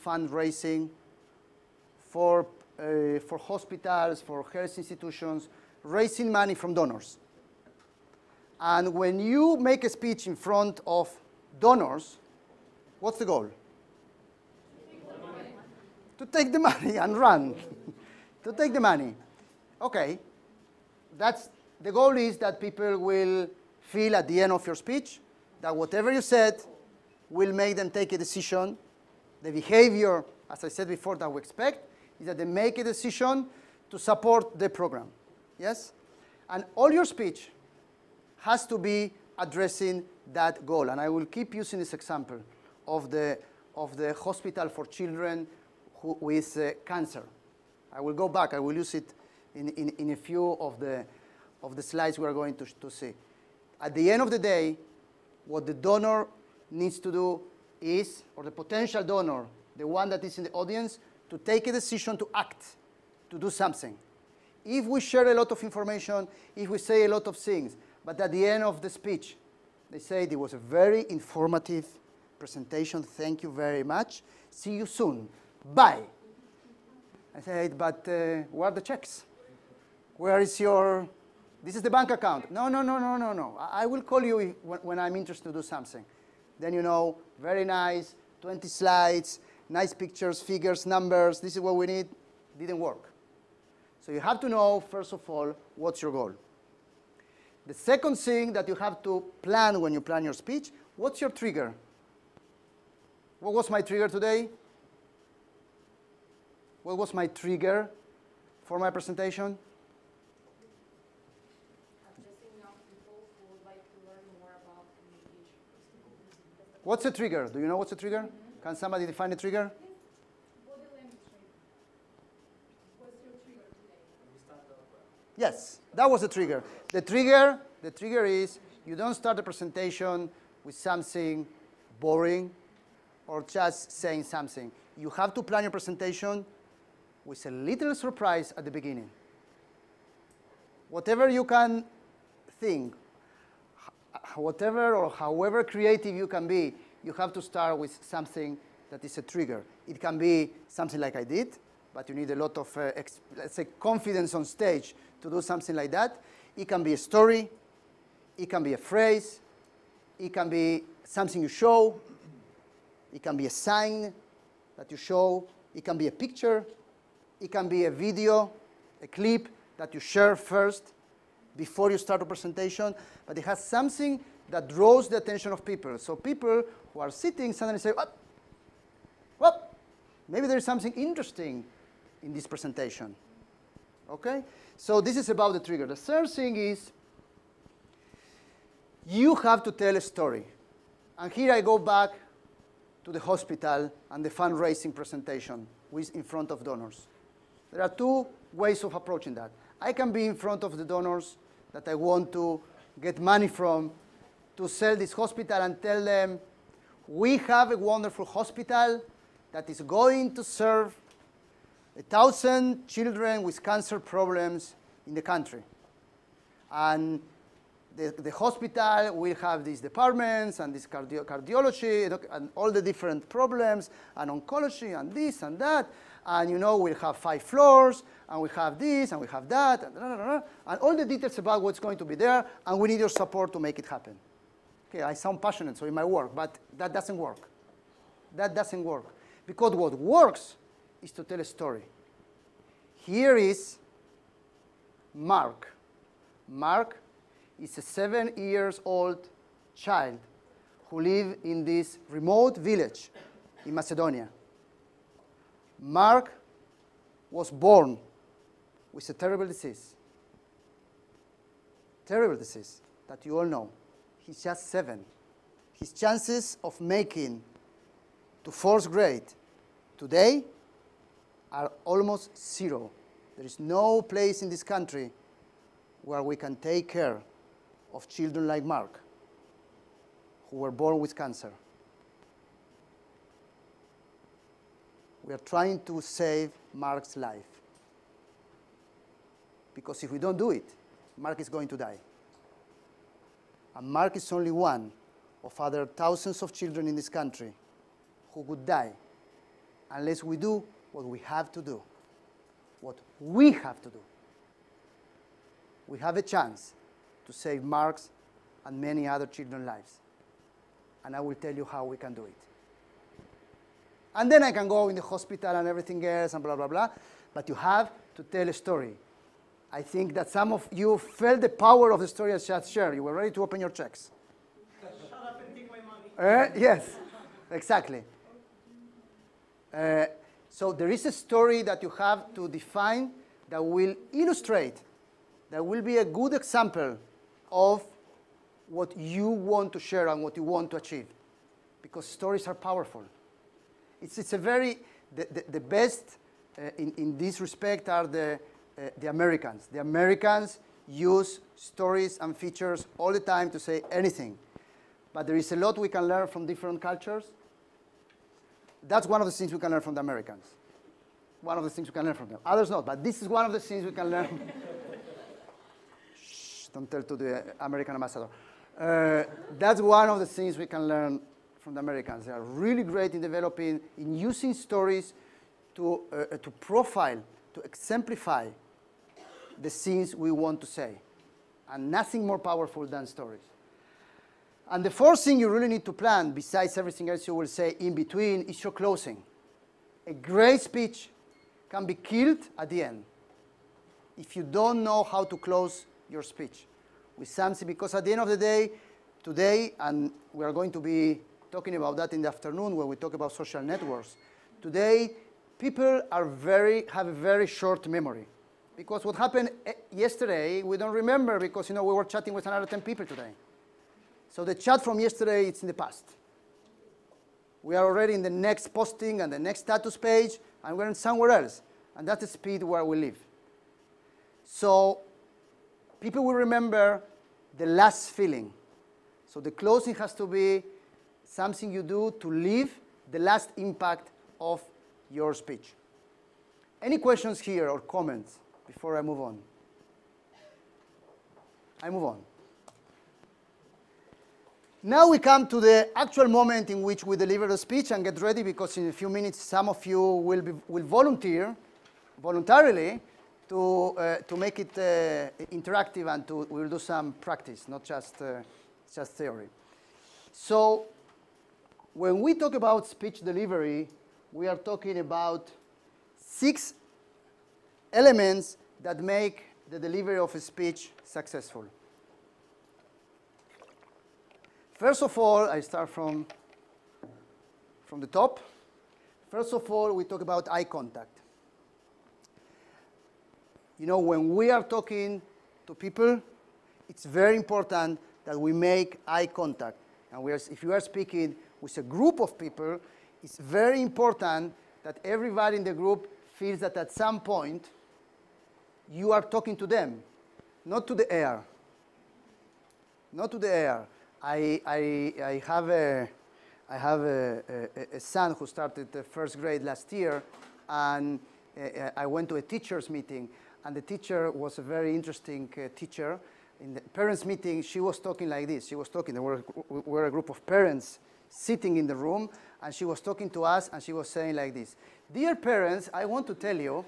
fundraising for hospitals, for health institutions, raising money from donors. And when you make a speech in front of donors, what's the goal? To take the money and run. To take the money. Okay, the goal is that people will feel at the end of your speech that whatever you said will make them take a decision. The behavior, as I said before, that we expect is that they make a decision to support the program. Yes? And all your speech has to be addressing that goal. And I will keep using this example of the hospital for children with cancer. I will go back. I will use it in a few of the slides we are going to see. At the end of the day, what the donor needs to do is, or the potential donor, the one that is in the audience, to take a decision to act, to do something. If we share a lot of information, if we say a lot of things, but at the end of the speech, they say it was a very informative presentation, thank you very much, see you soon, bye. I said, but where are the checks? Where is your, this is the bank account. No. I will call you when I'm interested to do something. Then you know, very nice, 20 slides, nice pictures, figures, numbers, this is what we need. Didn't work. So you have to know, first of all, what's your goal. The second thing that you have to plan when you plan your speech, what's your trigger? What was my trigger today? What was my trigger for my presentation? Addressing young people who would like to learn more about communication. What's a trigger? Do you know what's a trigger? Mm-hmm. Can somebody define a trigger? Body language trigger. What's your trigger today? Yes, that was a trigger. The trigger is you don't start the presentation with something boring or just saying something. You have to plan your presentation with a little surprise at the beginning. Whatever you can think, whatever or however creative you can be, you have to start with something that is a trigger. It can be something like I did, but you need a lot of, let's say, confidence on stage to do something like that. It can be a story. It can be a phrase. It can be something you show. It can be a sign that you show. It can be a picture. It can be a video, a clip that you share first before you start a presentation. But it has something that draws the attention of people. So people who are sitting suddenly say, well, maybe there is something interesting in this presentation. Okay? So this is about the trigger. The third thing is you have to tell a story. And here I go back to the hospital and the fundraising presentation in front of donors. There are two ways of approaching that. I can be in front of the donors that I want to get money from to sell this hospital and tell them, we have a wonderful hospital that is going to serve 1,000 children with cancer problems in the country. And the hospital will have these departments and this cardiology and all the different problems and oncology and this and that. And you know, we'll have 5 floors and we have this and we have that and all the details about what's going to be there, and we need your support to make it happen. Okay, I sound passionate, so it might work, but that doesn't work. That doesn't work. Because what works is to tell a story. Here is Mark. Mark is a 7-year-old child who lives in this remote village in Macedonia. Mark was born with a terrible disease that you all know. He's just 7. His chances of making to 4th grade today are almost 0. There is no place in this country where we can take care of children like Mark, who were born with cancer. We are trying to save Mark's life. Because if we don't do it, Mark is going to die. And Mark is only one of other thousands of children in this country who would die unless we do what we have to do. What we have to do. We have a chance to save Mark's and many other children's lives. And I will tell you how we can do it. And then I can go in the hospital and everything else and blah, blah, blah. But you have to tell a story. I think that some of you felt the power of the story I just shared. You were ready to open your checks. Shut up and take my money. Yes, exactly. So there is a story that you have to define that will illustrate, that will be a good example of what you want to share and what you want to achieve. Because stories are powerful. It's a very, the best in this respect are the Americans. The Americans use stories and features all the time to say anything. But there is a lot we can learn from different cultures. That's one of the things we can learn from the Americans. One of the things we can learn from them. Others not, but this is one of the things we can learn. Shh, don't tell to the American ambassador. That's one of the things we can learn from the Americans. They are really great in developing, in using stories to profile, to exemplify the things we want to say. And nothing more powerful than stories. And the fourth thing you really need to plan, besides everything else you will say in between, is your closing. A great speech can be killed at the end if you don't know how to close your speech with something, because at the end of the day, today, and we are going to be talking about that in the afternoon when we talk about social networks, today people have a very short memory. Because what happened yesterday, we don't remember because we were chatting with another 10 people today. So the chat from yesterday, it's in the past. We are already in the next posting and the next status page, and we're in somewhere else. And that's the speed where we live. So people will remember the last feeling. So the closing has to be something you do to leave the last impact of your speech. Any questions here or comments before I move on? I move on. Now we come to the actual moment in which we deliver the speech, and get ready because in a few minutes some of you will volunteer voluntarily to make it interactive, and we will do some practice, not just theory. So when we talk about speech delivery, we are talking about 6 elements that make the delivery of a speech successful. First of all, I start from the top. First of all, we talk about eye contact. When we are talking to people, it's very important that we make eye contact. And if you are speaking with a group of people, it's very important that everybody in the group feels that at some point you are talking to them, not to the air. Not to the air. I have a son who started the first grade last year, and I went to a teacher's meeting, and the teacher was a very interesting teacher. In the parents' meeting, she was talking like this. She was talking. There were a group of parents sitting in the room, and she was talking to us, and she was saying like this: "Dear parents, I want to tell you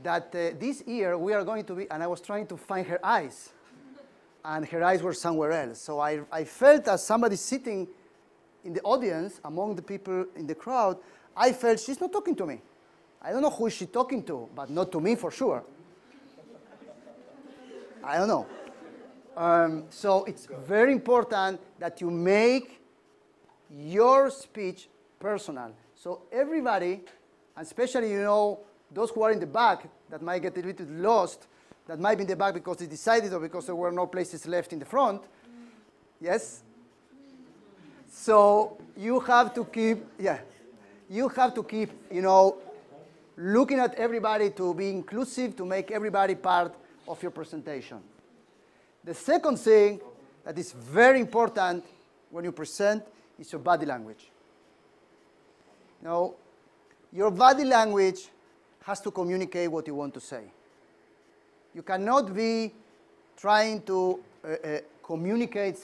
that this year we are going to be," and I was trying to find her eyes. And her eyes were somewhere else. So I felt as somebody sitting in the audience, among the people in the crowd, I felt she's not talking to me. I don't know who is she talking to, but not to me for sure. I don't know. So it's very important that you make your speech personal. So everybody, and especially, those who are in the back that might get a little lost, that might be in the back because they decided or because there were no places left in the front. Yes? So you have to keep, looking at everybody to be inclusive, to make everybody part of your presentation. The second thing that is very important when you present is your body language. Your body language has to communicate what you want to say. You cannot be trying to communicate